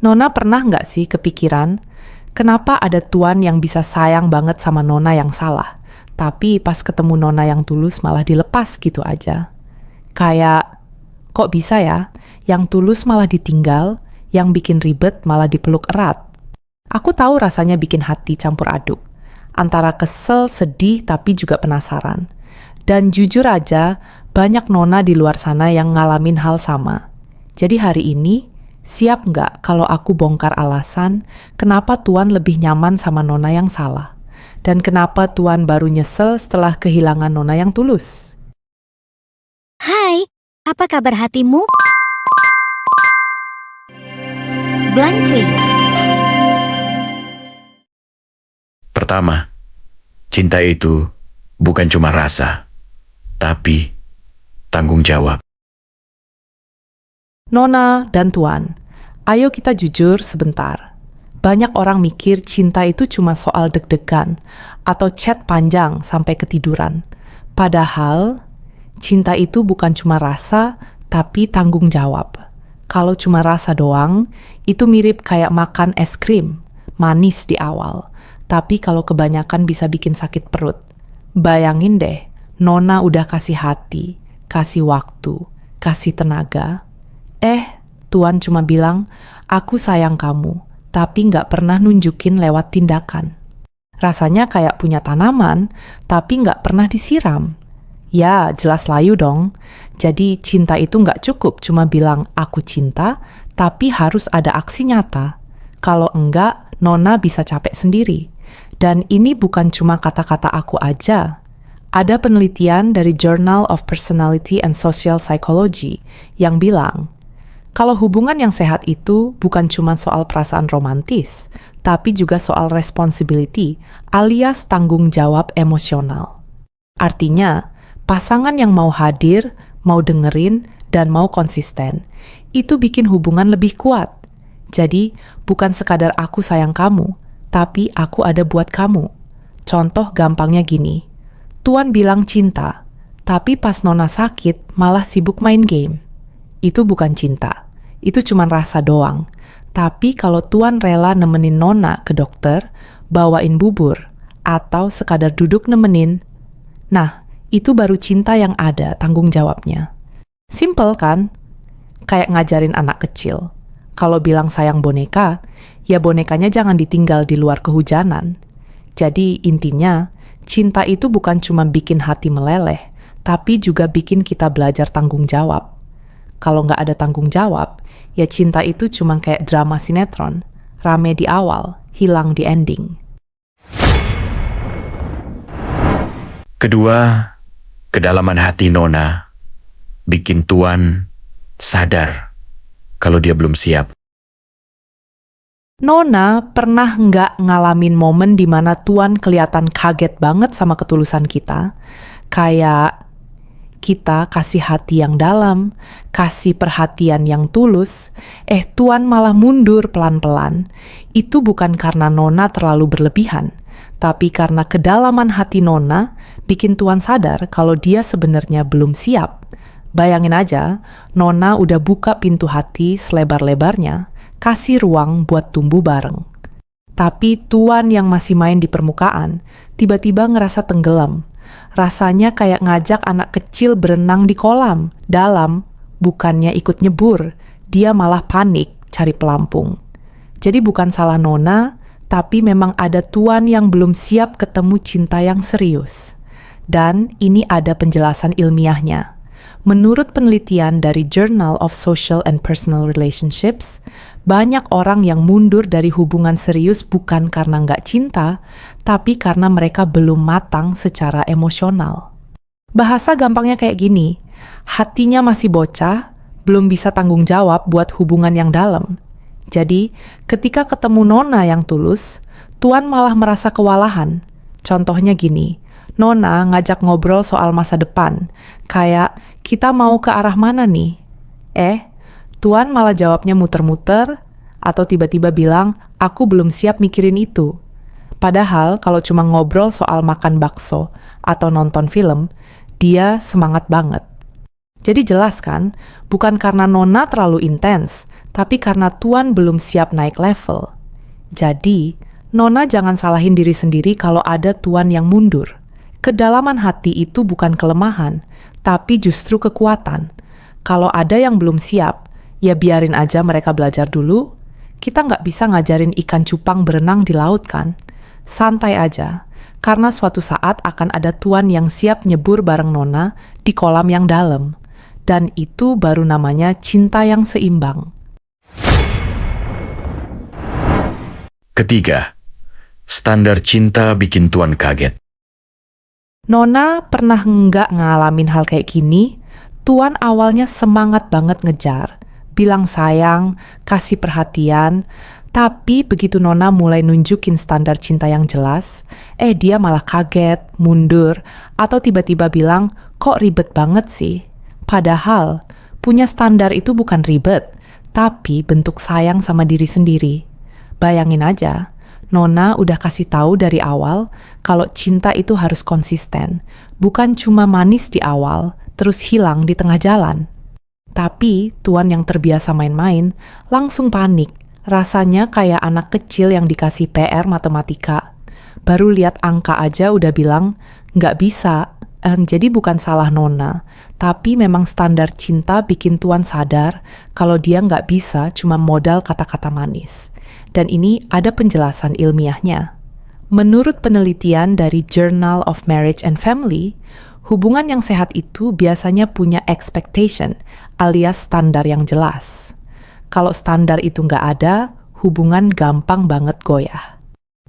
Nona pernah nggak sih kepikiran, kenapa ada Tuan yang bisa sayang banget sama Nona yang salah, tapi pas ketemu Nona yang tulus malah dilepas gitu aja? Kayak, kok bisa ya, yang tulus malah ditinggal, yang bikin ribet malah dipeluk erat. Aku tahu rasanya bikin hati campur aduk, antara kesel, sedih, tapi juga penasaran. Dan jujur aja, banyak Nona di luar sana yang ngalamin hal sama. Jadi hari ini, siap nggak kalau aku bongkar alasan kenapa Tuan lebih nyaman sama Nona yang salah? Dan kenapa Tuan baru nyesel setelah kehilangan Nona yang tulus? Hai, apa kabar hatimu? Blank Face. Pertama, cinta itu bukan cuma rasa, tapi tanggung jawab. Nona dan Tuan, ayo kita jujur sebentar. Banyak orang mikir cinta itu cuma soal deg-degan atau chat panjang sampai ketiduran. Padahal, cinta itu bukan cuma rasa, tapi tanggung jawab. Kalau cuma rasa doang, itu mirip kayak makan es krim, manis di awal. Tapi kalau kebanyakan bisa bikin sakit perut. Bayangin deh, Nona udah kasih hati, kasih waktu, kasih tenaga. Tuan cuma bilang, aku sayang kamu, tapi nggak pernah nunjukin lewat tindakan. Rasanya kayak punya tanaman, tapi nggak pernah disiram. Ya, jelas layu dong. Jadi cinta itu nggak cukup cuma bilang aku cinta, tapi harus ada aksi nyata. Kalau enggak, Nona bisa capek sendiri. Dan ini bukan cuma kata-kata aku aja. Ada penelitian dari Journal of Personality and Social Psychology yang bilang, kalau hubungan yang sehat itu bukan cuma soal perasaan romantis, tapi juga soal responsibility alias tanggung jawab emosional. Artinya, pasangan yang mau hadir, mau dengerin, dan mau konsisten, itu bikin hubungan lebih kuat. Jadi, bukan sekadar aku sayang kamu, tapi aku ada buat kamu. Contoh gampangnya gini, Tuan bilang cinta, tapi pas Nona sakit malah sibuk main game. Itu bukan cinta, itu cuma rasa doang. Tapi kalau Tuan rela nemenin Nona ke dokter, bawain bubur, atau sekadar duduk nemenin, nah, itu baru cinta yang ada tanggung jawabnya. Simple kan? Kayak ngajarin anak kecil. Kalau bilang sayang boneka, ya bonekanya jangan ditinggal di luar kehujanan. Jadi intinya, cinta itu bukan cuma bikin hati meleleh, tapi juga bikin kita belajar tanggung jawab. Kalau nggak ada tanggung jawab, ya cinta itu cuma kayak drama sinetron, rame di awal, hilang di ending. Kedua, kedalaman hati Nona bikin Tuan sadar kalau dia belum siap. Nona pernah nggak ngalamin momen di mana Tuan kelihatan kaget banget sama ketulusan kita? Kayak kita kasih hati yang dalam, kasih perhatian yang tulus, Tuan malah mundur pelan-pelan. Itu bukan karena Nona terlalu berlebihan, tapi karena kedalaman hati Nona bikin Tuan sadar kalau dia sebenarnya belum siap. Bayangin aja, Nona udah buka pintu hati selebar-lebarnya, kasih ruang buat tumbuh bareng. Tapi Tuan yang masih main di permukaan, tiba-tiba ngerasa tenggelam. Rasanya kayak ngajak anak kecil berenang di kolam, dalam, bukannya ikut nyebur, dia malah panik cari pelampung. Jadi bukan salah Nona, tapi memang ada Tuan yang belum siap ketemu cinta yang serius. Dan ini ada penjelasan ilmiahnya. Menurut penelitian dari Journal of Social and Personal Relationships, banyak orang yang mundur dari hubungan serius bukan karena nggak cinta, tapi karena mereka belum matang secara emosional. Bahasa gampangnya kayak gini, hatinya masih bocah, belum bisa tanggung jawab buat hubungan yang dalam. Jadi, ketika ketemu Nona yang tulus, Tuan malah merasa kewalahan. Contohnya gini, Nona ngajak ngobrol soal masa depan, kayak kita mau ke arah mana nih? Tuan malah jawabnya muter-muter, atau tiba-tiba bilang, aku belum siap mikirin itu. Padahal kalau cuma ngobrol soal makan bakso atau nonton film, dia semangat banget. Jadi jelas kan, bukan karena Nona terlalu intens, tapi karena Tuan belum siap naik level. Jadi, Nona jangan salahin diri sendiri kalau ada Tuan yang mundur. Kedalaman hati itu bukan kelemahan, tapi justru kekuatan. Kalau ada yang belum siap, ya biarin aja mereka belajar dulu. Kita nggak bisa ngajarin ikan cupang berenang di laut kan? Santai aja, karena suatu saat akan ada Tuan yang siap nyebur bareng Nona di kolam yang dalam. Dan itu baru namanya cinta yang seimbang. Ketiga, standar cinta bikin Tuan kaget. Nona pernah nggak ngalamin hal kayak gini? Tuan awalnya semangat banget ngejar, bilang sayang, kasih perhatian, tapi begitu Nona mulai nunjukin standar cinta yang jelas, dia malah kaget, mundur, atau tiba-tiba bilang, kok ribet banget sih? Padahal, punya standar itu bukan ribet, tapi bentuk sayang sama diri sendiri. Bayangin aja, Nona udah kasih tahu dari awal kalau cinta itu harus konsisten, bukan cuma manis di awal, terus hilang di tengah jalan. Tapi Tuan yang terbiasa main-main langsung panik, rasanya kayak anak kecil yang dikasih PR matematika. Baru lihat angka aja udah bilang, nggak bisa. Jadi bukan salah Nona, tapi memang standar cinta bikin Tuan sadar kalau dia nggak bisa cuma modal kata-kata manis. Dan ini ada penjelasan ilmiahnya. Menurut penelitian dari Journal of Marriage and Family, hubungan yang sehat itu biasanya punya expectation alias standar yang jelas. Kalau standar itu nggak ada, hubungan gampang banget goyah.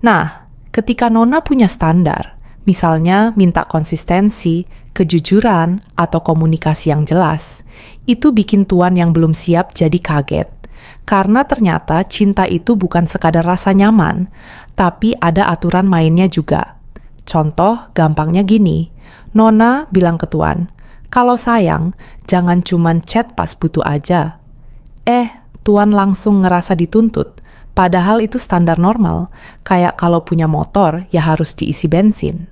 Nah, ketika Nona punya standar, misalnya minta konsistensi, kejujuran, atau komunikasi yang jelas, itu bikin Tuan yang belum siap jadi kaget. Karena ternyata cinta itu bukan sekadar rasa nyaman, tapi ada aturan mainnya juga. Contoh gampangnya gini, Nona bilang ke Tuan, kalau sayang, jangan cuman chat pas butuh aja. Tuan langsung ngerasa dituntut, padahal itu standar normal, kayak kalau punya motor ya harus diisi bensin.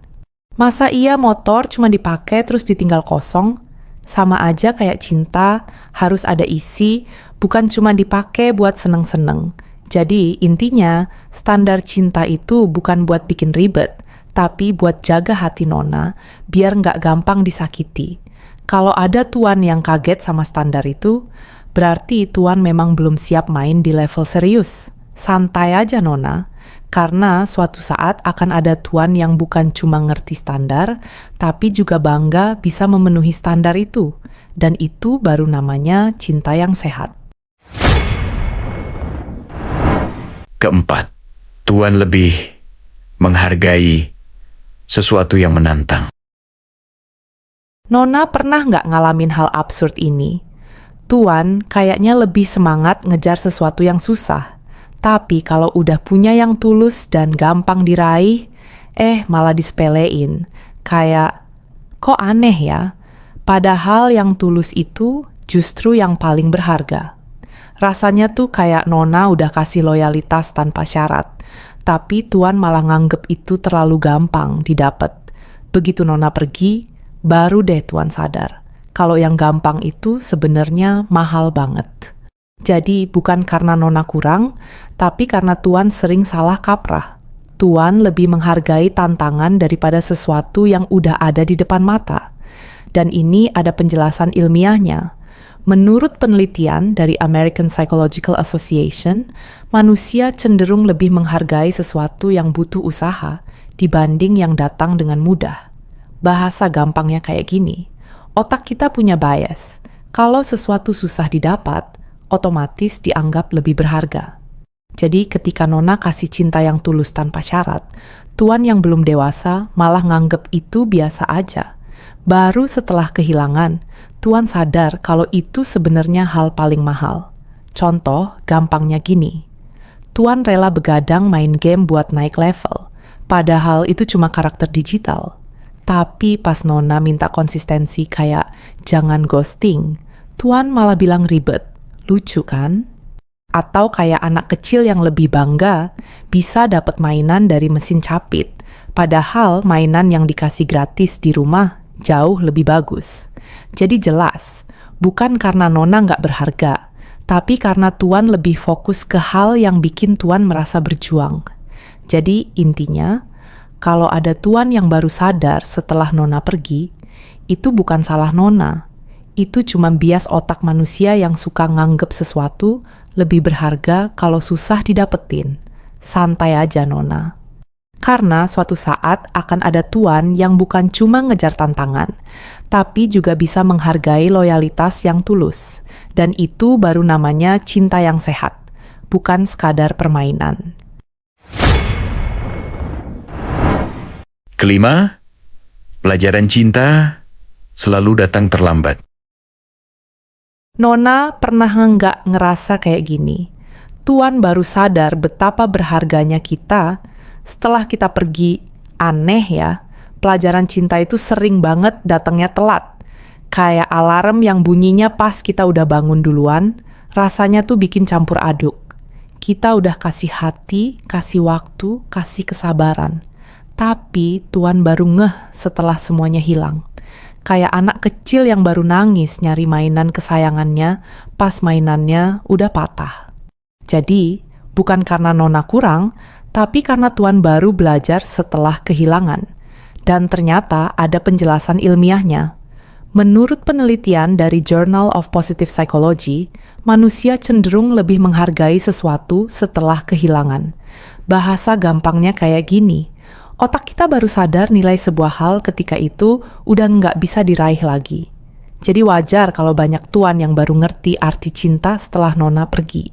Masa iya motor cuma dipakai terus ditinggal kosong? Sama aja kayak cinta, harus ada isi, bukan cuma dipakai buat seneng-seneng. Jadi intinya, standar cinta itu bukan buat bikin ribet, tapi buat jaga hati Nona, biar nggak gampang disakiti. Kalau ada Tuan yang kaget sama standar itu, berarti Tuan memang belum siap main di level serius. Santai aja Nona, karena suatu saat akan ada Tuan yang bukan cuma ngerti standar, tapi juga bangga bisa memenuhi standar itu. Dan itu baru namanya cinta yang sehat. Keempat, Tuan lebih menghargai sesuatu yang menantang. Nona pernah nggak ngalamin hal absurd ini? Tuan kayaknya lebih semangat ngejar sesuatu yang susah. Tapi kalau udah punya yang tulus dan gampang diraih, malah disepelein. Kayak, kok aneh ya? Padahal yang tulus itu justru yang paling berharga. Rasanya tuh kayak Nona udah kasih loyalitas tanpa syarat. Tapi Tuan malah nganggep itu terlalu gampang didapat. Begitu Nona pergi, baru deh Tuan sadar. Kalau yang gampang itu sebenarnya mahal banget. Jadi bukan karena Nona kurang, tapi karena Tuan sering salah kaprah. Tuan lebih menghargai tantangan daripada sesuatu yang udah ada di depan mata. Dan ini ada penjelasan ilmiahnya. Menurut penelitian dari American Psychological Association, manusia cenderung lebih menghargai sesuatu yang butuh usaha dibanding yang datang dengan mudah. Bahasa gampangnya kayak gini, otak kita punya bias. Kalau sesuatu susah didapat, otomatis dianggap lebih berharga. Jadi ketika Nona kasih cinta yang tulus tanpa syarat, Tuan yang belum dewasa malah nganggep itu biasa aja. Baru setelah kehilangan, Tuan sadar kalau itu sebenarnya hal paling mahal. Contoh gampangnya gini, Tuan rela begadang main game buat naik level, padahal itu cuma karakter digital. Tapi pas Nona minta konsistensi kayak jangan ghosting, Tuan malah bilang ribet. Lucu kan? Atau kayak anak kecil yang lebih bangga bisa dapat mainan dari mesin capit, padahal mainan yang dikasih gratis di rumah jauh lebih bagus. Jadi jelas, bukan karena Nona nggak berharga, tapi karena Tuan lebih fokus ke hal yang bikin Tuan merasa berjuang. Jadi intinya, kalau ada Tuan yang baru sadar setelah Nona pergi, itu bukan salah Nona. Itu cuma bias otak manusia yang suka nganggep sesuatu lebih berharga kalau susah didapetin. Santai aja Nona. Karena suatu saat akan ada Tuan yang bukan cuma ngejar tantangan, tapi juga bisa menghargai loyalitas yang tulus. Dan itu baru namanya cinta yang sehat, bukan sekadar permainan. Kelima, pelajaran cinta selalu datang terlambat. Nona pernah nggak ngerasa kayak gini? Tuan baru sadar betapa berharganya kita setelah kita pergi. Aneh ya, pelajaran cinta itu sering banget datangnya telat. Kayak alarm yang bunyinya pas kita udah bangun duluan, rasanya tuh bikin campur aduk. Kita udah kasih hati, kasih waktu, kasih kesabaran. Tapi Tuan baru ngeh setelah semuanya hilang. Kayak anak kecil yang baru nangis nyari mainan kesayangannya pas mainannya udah patah. Jadi, bukan karena Nona kurang, tapi karena Tuan baru belajar setelah kehilangan. Dan ternyata ada penjelasan ilmiahnya. Menurut penelitian dari Journal of Positive Psychology, manusia cenderung lebih menghargai sesuatu setelah kehilangan. Bahasa gampangnya kayak gini, otak kita baru sadar nilai sebuah hal ketika itu udah nggak bisa diraih lagi. Jadi wajar kalau banyak Tuan yang baru ngerti arti cinta setelah Nona pergi.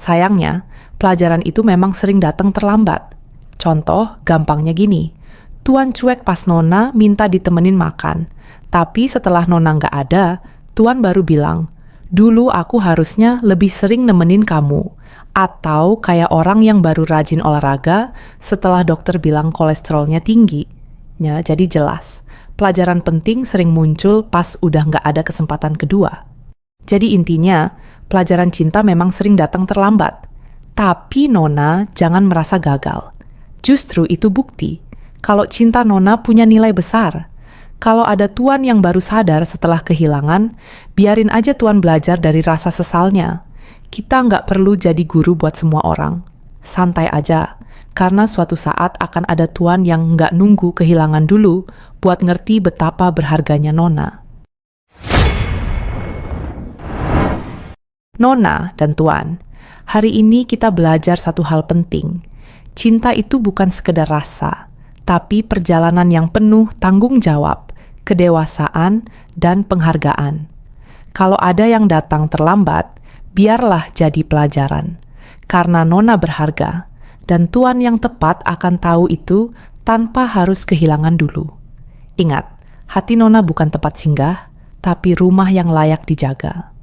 Sayangnya, pelajaran itu memang sering datang terlambat. Contoh, gampangnya gini. Tuan cuek pas Nona minta ditemenin makan. Tapi setelah Nona nggak ada, Tuan baru bilang, dulu aku harusnya lebih sering nemenin kamu. Atau kayak orang yang baru rajin olahraga setelah dokter bilang kolesterolnya tinggi. Ya, jadi jelas, pelajaran penting sering muncul pas udah nggak ada kesempatan kedua. Jadi intinya, pelajaran cinta memang sering datang terlambat. Tapi Nona jangan merasa gagal. Justru itu bukti kalau cinta Nona punya nilai besar. Kalau ada Tuan yang baru sadar setelah kehilangan, biarin aja Tuan belajar dari rasa sesalnya. Kita nggak perlu jadi guru buat semua orang. Santai aja, karena suatu saat akan ada Tuan yang nggak nunggu kehilangan dulu buat ngerti betapa berharganya Nona. Nona dan Tuan, hari ini kita belajar satu hal penting. Cinta itu bukan sekedar rasa, tapi perjalanan yang penuh tanggung jawab, kedewasaan, dan penghargaan. Kalau ada yang datang terlambat, biarlah jadi pelajaran. Karena Nona berharga, dan Tuan yang tepat akan tahu itu tanpa harus kehilangan dulu. Ingat, hati Nona bukan tempat singgah, tapi rumah yang layak dijaga.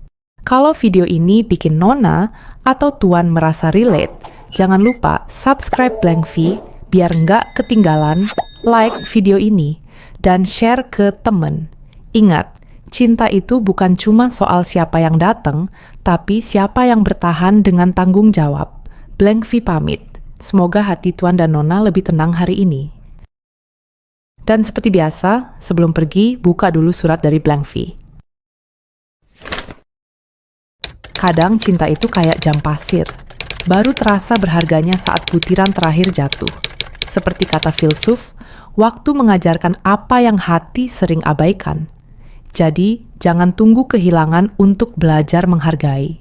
Kalau video ini bikin Nona atau Tuan merasa relate, jangan lupa subscribe Blank V biar nggak ketinggalan, like video ini, dan share ke temen. Ingat, cinta itu bukan cuma soal siapa yang datang, tapi siapa yang bertahan dengan tanggung jawab. Blank V pamit. Semoga hati Tuan dan Nona lebih tenang hari ini. Dan seperti biasa, sebelum pergi, buka dulu surat dari Blank V. Kadang cinta itu kayak jam pasir, baru terasa berharganya saat butiran terakhir jatuh. Seperti kata filsuf, waktu mengajarkan apa yang hati sering abaikan. Jadi, jangan tunggu kehilangan untuk belajar menghargai.